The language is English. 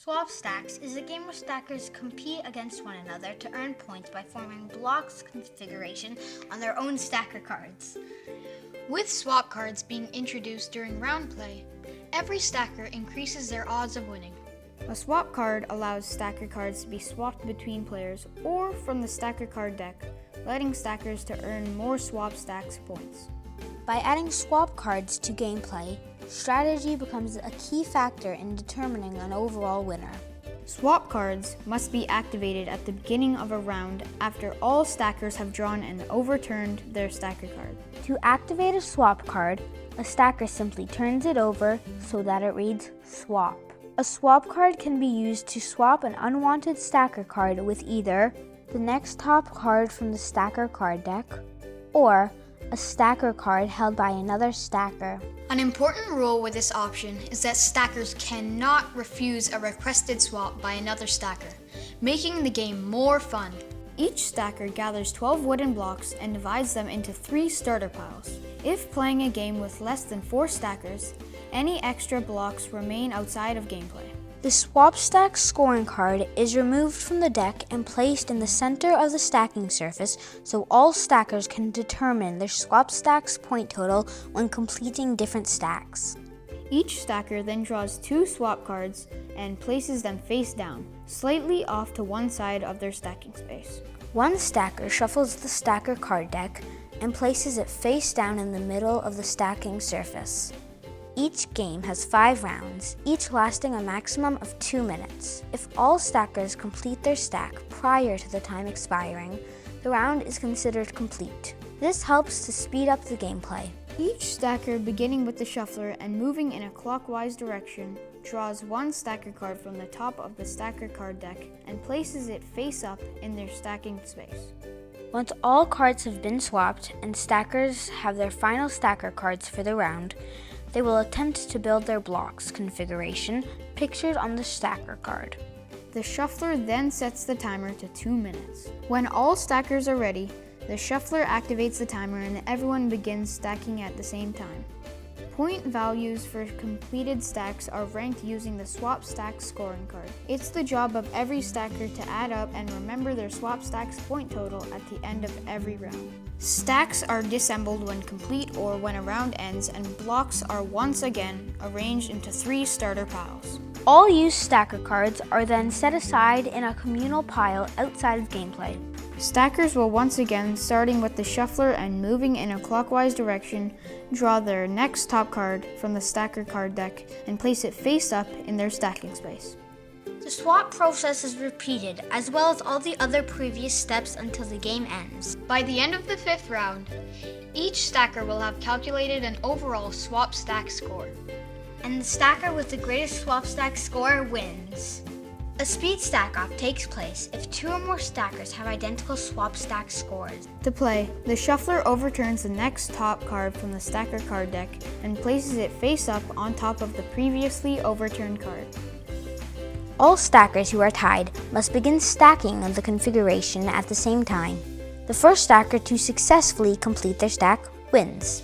Swap Stacks is a game where stackers compete against one another to earn points by forming blocks configuration on their own stacker cards. With swap cards being introduced during round play, every stacker increases their odds of winning. A swap card allows stacker cards to be swapped between players or from the stacker card deck, letting stackers to earn more swap stacks points. By adding swap cards to gameplay, strategy becomes a key factor in determining an overall winner. Swap cards must be activated at the beginning of a round after all stackers have drawn and overturned their stacker card. To activate a swap card, a stacker simply turns it over so that it reads swap. A swap card can be used to swap an unwanted stacker card with either the next top card from the stacker card deck or a stacker card held by another stacker. An important rule with this option is that stackers cannot refuse a requested swap by another stacker, making the game more fun. Each stacker gathers 12 wooden blocks and divides them into 3 starter piles. If playing a game with less than 4 stackers, any extra blocks remain outside of gameplay. The swap stack scoring card is removed from the deck and placed in the center of the stacking surface so all stackers can determine their swap stack's point total when completing different stacks. Each stacker then draws 2 swap cards and places them face down, slightly off to one side of their stacking space. One stacker shuffles the stacker card deck and places it face down in the middle of the stacking surface. Each game has 5 rounds, each lasting a maximum of 2 minutes. If all stackers complete their stack prior to the time expiring, the round is considered complete. This helps to speed up the gameplay. Each stacker, beginning with the shuffler and moving in a clockwise direction, draws 1 stacker card from the top of the stacker card deck and places it face up in their stacking space. Once all cards have been swapped and stackers have their final stacker cards for the round, they will attempt to build their blocks configuration pictured on the stacker card. The shuffler then sets the timer to 2 minutes. When all stackers are ready, the shuffler activates the timer and everyone begins stacking at the same time. Point values for completed stacks are ranked using the swap stack scoring card. It's the job of every stacker to add up and remember their swap stack's point total at the end of every round. Stacks are disassembled when complete or when a round ends, and blocks are once again arranged into 3 starter piles. All used stacker cards are then set aside in a communal pile outside of gameplay. Stackers will once again, starting with the shuffler and moving in a clockwise direction, draw their next top card from the stacker card deck and place it face up in their stacking space. The swap process is repeated, as well as all the other previous steps until the game ends. By the end of the 5th round, each stacker will have calculated an overall swap stack score. And the stacker with the greatest swap stack score wins. A speed stack-off takes place if 2 or more stackers have identical swap stack scores. To play, the shuffler overturns the next top card from the stacker card deck and places it face up on top of the previously overturned card. All stackers who are tied must begin stacking the configuration at the same time. The first stacker to successfully complete their stack wins.